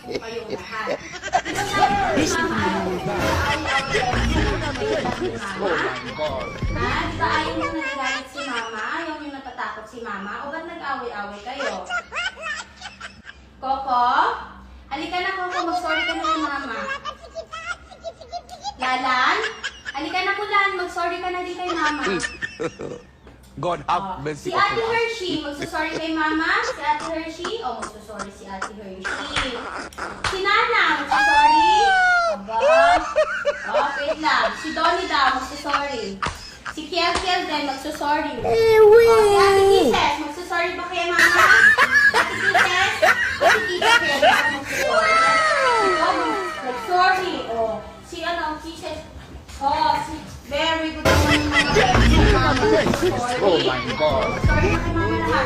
po kayong lahat. Diba sabi ko, Mama, di ba ayaw nyo nagagalit si Mama? Ayaw nyo natatakot si Mama? O ba't nag-away-away kayo? Coco? Halika na, Coco. Mag-sorry ka na kay Mama. Lalan? Halika na, Kulan. Mag-sorry ka na din kay Mama. God have mercy Si Ate Hershey, magsusorry kay Mama. Si Ate Hershey, magsusorry si Ate Hershey. Si Nana, magsusorry. Aba. Wait lang. Si Donnie daw, magsusorry. Si Kiel din, magsusorry. Si Ate Kisses, magsusorry ba kay Mama? Ate Kisses? Ate Kisses, magsusorry. Mag-sorry. Si Kisses. Si very good naman yung mga sorry. Oh my God. Sorry na kay Mama lahat.